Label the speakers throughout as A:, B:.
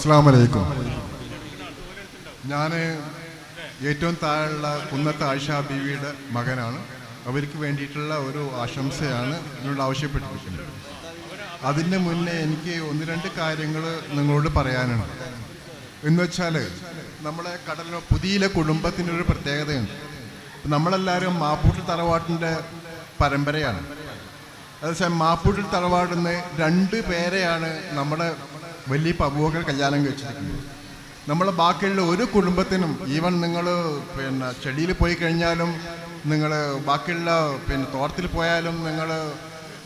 A: അസ്സലാമു അലൈക്കും. ഞാൻ ഏറ്റവും താഴെയുള്ള കുന്നത്ത് ആയിഷ ബീവിയുടെ മകനാണ്. അവർക്ക് വേണ്ടിയിട്ടുള്ള ഒരു ആശംസയാണ് എന്നോട് ആവശ്യപ്പെട്ടിരിക്കുന്നത്. അതിന് മുന്നേ എനിക്ക് ഒന്ന് രണ്ട് കാര്യങ്ങൾ നിങ്ങളോട് പറയാനുണ്ട്. എന്ന് വെച്ചാൽ നമ്മളെ കടലിലെ പുതിയ കുടുംബത്തിനൊരു പ്രത്യേകതയുണ്ട്. നമ്മളെല്ലാവരും മാപ്പൂട്ടിൽ തറവാട്ടിൻ്റെ പരമ്പരയാണ്. അതേസമയം മാപ്പൂട്ടിൽ തറവാടിന്ന് 2 പേരെയാണ് നമ്മുടെ വലിയ അബൂബക്കർ കല്യാണം കഴിച്ചിരിക്കുന്നത്. നമ്മളെ ബാക്കിയുള്ള ഒരു കുടുംബത്തിനും ഈവൻ നിങ്ങൾ ചെടിയിൽ പോയി കഴിഞ്ഞാലും, നിങ്ങൾ ബാക്കിയുള്ള തോട്ടത്തിൽ പോയാലും, നിങ്ങൾ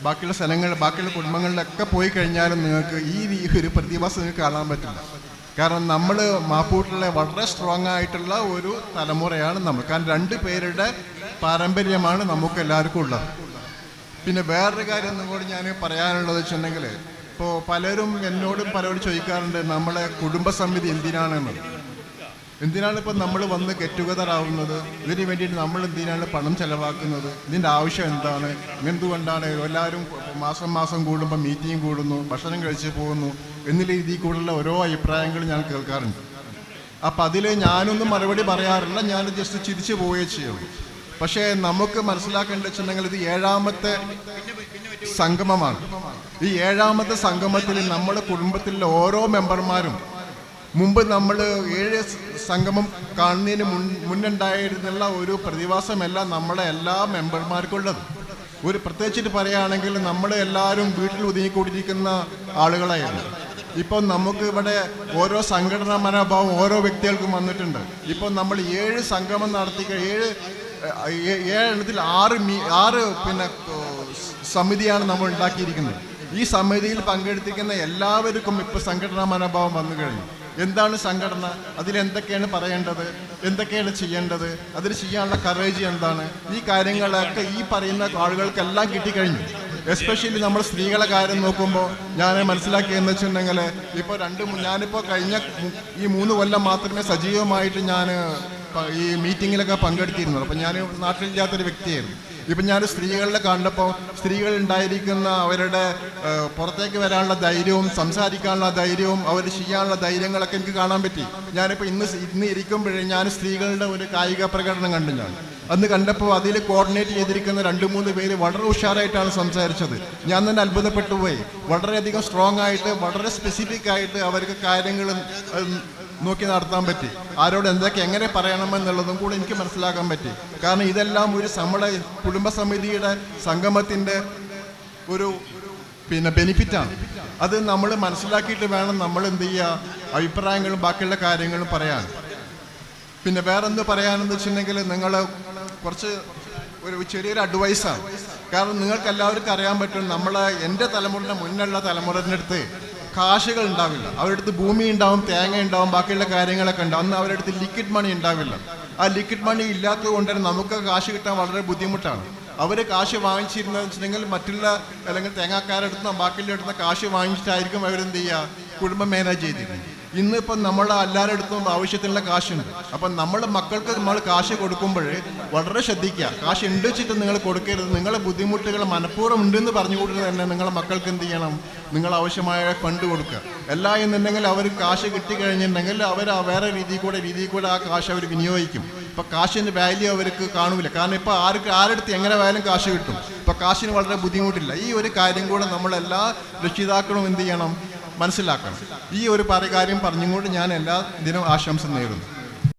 A: ബാക്കിയുള്ള സ്ഥലങ്ങളിൽ ബാക്കിയുള്ള കുടുംബങ്ങളിലൊക്കെ പോയി കഴിഞ്ഞാലും നിങ്ങൾക്ക് ഈ ഒരു പ്രതിഭാസം നിങ്ങൾക്ക് കാണാൻ പറ്റില്ല. കാരണം നമ്മൾ മാപ്പൂട്ടിലെ വളരെ സ്ട്രോങ് ആയിട്ടുള്ള ഒരു തലമുറയാണ് നമ്മൾ. കാരണം 2 പേരുടെ പാരമ്പര്യമാണ് നമുക്ക് എല്ലാവർക്കും ഉള്ളത്. പിന്നെ വേറൊരു കാര്യം നിങ്ങളോട് ഞാൻ പറയാനുള്ളത് വെച്ചിട്ടുണ്ടെങ്കിൽ, ഇപ്പോൾ പലരും എന്നോടും ചോദിക്കാറുണ്ട് നമ്മളെ കുടുംബസമിതി എന്തിനാണ് ഇപ്പം നമ്മൾ വന്ന് ഗെറ്റ് ടുഗദർ ആവുന്നത്, ഇതിന് വേണ്ടിയിട്ട് നമ്മൾ എന്തിനാണ് പണം ചെലവാക്കുന്നത്, ഇതിൻ്റെ ആവശ്യം എന്താണ്, എന്തുകൊണ്ടാണ് എല്ലാവരും മാസം കൂടുമ്പോൾ മീറ്റിംഗ് കൂടുന്നു, ഭക്ഷണം കഴിച്ച് പോകുന്നു എന്നുള്ള രീതിയിൽ കൂടുതലുള്ള ഓരോ അഭിപ്രായങ്ങൾ ഞാൻ കേൾക്കാറുണ്ട്. അപ്പം അതിൽ ഞാനൊന്നും മറുപടി പറയാറില്ല, ഞാൻ ജസ്റ്റ് ചിരിച്ചു പോവുകയേ ചെയ്യുള്ളൂ. പക്ഷേ നമുക്ക് മനസ്സിലാക്കേണ്ടത് വെച്ചിട്ടുണ്ടെങ്കിൽ ഇത് 7ാമത്തെ സംഗമമാണ്. ഈ 7ാമത്തെ സംഗമത്തിൽ നമ്മുടെ കുടുംബത്തിലെ ഓരോ മെമ്പർമാരും മുമ്പ് നമ്മൾ 7 സംഗമം കാണുന്നതിന് മുന്നുണ്ടായിരുന്നുള്ള ഒരു പ്രതിഭാസമല്ല നമ്മളെ എല്ലാ മെമ്പർമാർക്കുള്ളത്. ഒരു പ്രത്യേകിച്ചിട്ട് പറയുകയാണെങ്കിൽ നമ്മൾ എല്ലാവരും വീട്ടിൽ ഒതുങ്ങിക്കൂടിയിരിക്കുന്ന ആളുകളായിരുന്നു. ഇപ്പം നമുക്ക് ഇവിടെ ഓരോ സംഘടനാ മനോഭാവം ഓരോ വ്യക്തികൾക്കും വന്നിട്ടുണ്ട്. ഇപ്പം നമ്മൾ 7 സംഗമം നടത്തി 7 6 സമിതിയാണ് നമ്മൾ ഉണ്ടാക്കിയിരിക്കുന്നത്. ഈ സമിതിയിൽ പങ്കെടുത്തിരിക്കുന്ന എല്ലാവർക്കും ഇപ്പോൾ സംഘടനാ മനോഭാവം വന്നു കഴിഞ്ഞു. എന്താണ് സംഘടന, അതിലെന്തൊക്കെയാണ് പറയേണ്ടത്, എന്തൊക്കെയാണ് ചെയ്യേണ്ടത്, അതിൽ ചെയ്യാനുള്ള കറേജ് എന്താണ്, ഈ കാര്യങ്ങളൊക്കെ ഈ പറയുന്ന ആളുകൾക്കെല്ലാം കിട്ടിക്കഴിഞ്ഞു. എസ്പെഷ്യലി നമ്മൾ സ്ത്രീകളെ കാര്യം നോക്കുമ്പോൾ ഞാൻ മനസ്സിലാക്കിയെന്ന് വെച്ചിട്ടുണ്ടെങ്കിൽ, ഇപ്പോൾ ഞാനിപ്പോൾ കഴിഞ്ഞ ഈ 3 കൊല്ലം മാത്രമേ സജീവമായിട്ട് ഞാൻ ഈ മീറ്റിങ്ങിലൊക്കെ പങ്കെടുത്തിരുന്നുള്ളൂ. അപ്പം ഞാൻ നാട്ടിലില്ലാത്തൊരു വ്യക്തിയായിരുന്നു. ഇപ്പം ഞാൻ സ്ത്രീകളെ കണ്ടപ്പോൾ സ്ത്രീകൾ ഉണ്ടായിരിക്കുന്ന അവരുടെ പുറത്തേക്ക് വരാനുള്ള ധൈര്യവും സംസാരിക്കാനുള്ള ധൈര്യവും അവർ ചെയ്യാനുള്ള ധൈര്യങ്ങളൊക്കെ എനിക്ക് കാണാൻ പറ്റി. ഞാനിപ്പോൾ ഇന്ന് ഇരിക്കുമ്പോഴേ ഞാൻ സ്ത്രീകളുടെ ഒരു കായിക പ്രകടനം കണ്ടു. അന്ന് കണ്ടപ്പോൾ അതിൽ കോർഡിനേറ്റ് ചെയ്തിരിക്കുന്ന 2-3 പേര് വളരെ ഉഷാറായിട്ടാണ് സംസാരിച്ചത്. ഞാൻ തന്നെ അത്ഭുതപ്പെട്ടു പോയി. വളരെയധികം സ്ട്രോങ് ആയിട്ട് വളരെ സ്പെസിഫിക് ആയിട്ട് അവർക്ക് കാര്യങ്ങൾ നോക്കി നടത്താൻ പറ്റി. ആരോട് എന്തൊക്കെ എങ്ങനെ പറയണമെന്നുള്ളതും കൂടെ എനിക്ക് മനസ്സിലാക്കാൻ പറ്റി. കാരണം ഇതെല്ലാം ഒരു നമ്മളെ കുടുംബസമിതിയുടെ സംഗമത്തിൻ്റെ ഒരു ബെനിഫിറ്റാണ്. അത് നമ്മൾ മനസ്സിലാക്കിയിട്ട് വേണം നമ്മൾ എന്ത് ചെയ്യുക, അഭിപ്രായങ്ങളും ബാക്കിയുള്ള കാര്യങ്ങളും പറയാൻ. പിന്നെ വേറെന്ത് പറയാനെന്ന് വെച്ചിട്ടുണ്ടെങ്കിൽ, നിങ്ങൾ കുറച്ച് ചെറിയൊരു അഡ്വൈസാണ്. കാരണം നിങ്ങൾക്ക് എല്ലാവർക്കും അറിയാൻ പറ്റും, എൻ്റെ തലമുറയുടെ മുന്നുള്ള തലമുറയുടെ അടുത്ത് കാശുകൾ ഉണ്ടാവില്ല. അവരുടെ അടുത്ത് ഭൂമി ഉണ്ടാവും, തേങ്ങ ഉണ്ടാവും, ബാക്കിയുള്ള കാര്യങ്ങളൊക്കെ ഉണ്ടാവും. അന്ന് അവരുടെ അടുത്ത് ലിക്വിഡ് മണി ഉണ്ടാവില്ല. ആ ലിക്വിഡ് മണി ഇല്ലാത്തത് കൊണ്ട് തന്നെ നമുക്ക് കാശ് കിട്ടാൻ വളരെ ബുദ്ധിമുട്ടാണ്. അവർ കാശ് വാങ്ങിച്ചിരുന്നതെന്ന് വെച്ചിട്ടുണ്ടെങ്കിൽ മറ്റുള്ള അല്ലെങ്കിൽ തേങ്ങാക്കാരുടെ അടുത്ത് ബാക്കിയുള്ള അടുത്ത് കാശ് വാങ്ങിച്ചിട്ടായിരിക്കും അവരെന്ത് ചെയ്യുക, കുടുംബം മാനേജ് ചെയ്തിരിക്കുന്നത്. ഇന്നിപ്പം നമ്മളെ എല്ലാവരുടെ അടുത്തും ആവശ്യത്തിനുള്ള കാശുണ്ട്. അപ്പം നമ്മൾ മക്കൾക്ക് നമ്മൾ കാശ് കൊടുക്കുമ്പോൾ വളരെ ശ്രദ്ധിക്കുക. കാശ് ഉണ്ട് വെച്ചിട്ട് നിങ്ങൾ കൊടുക്കരുത്. നിങ്ങളെ ബുദ്ധിമുട്ടുകൾ മനഃപൂർവ്വം ഉണ്ടെന്ന് പറഞ്ഞുകൊണ്ട് തന്നെ നിങ്ങളെ മക്കൾക്ക് എന്ത് ചെയ്യണം, നിങ്ങൾ ആവശ്യമായ ഫണ്ട് കൊടുക്കുക. അല്ല എന്നുണ്ടെങ്കിൽ അവർ കാശ് കിട്ടിക്കഴിഞ്ഞിട്ടുണ്ടെങ്കിൽ അവർ വേറെ രീതിയിൽ കൂടെ ആ കാശ് അവർ വിനിയോഗിക്കും. ഇപ്പം കാശിൻ്റെ വാല്യൂ അവർക്ക് കാണൂല. കാരണം ഇപ്പോൾ ആരെടുത്ത് എങ്ങനെ വേലും കാശ് കിട്ടും. ഇപ്പം കാശിന് വളരെ ബുദ്ധിമുട്ടില്ല. ഈ ഒരു കാര്യം കൂടെ നമ്മളെല്ലാ രക്ഷിതാക്കളും എന്ത് ചെയ്യണം, മനസ്സിലാക്കണം. ഈ ഒരു കാര്യം പറഞ്ഞുകൊണ്ട് ഞാൻ എല്ലാ ദിനവും ആശംസ നേരുന്നു.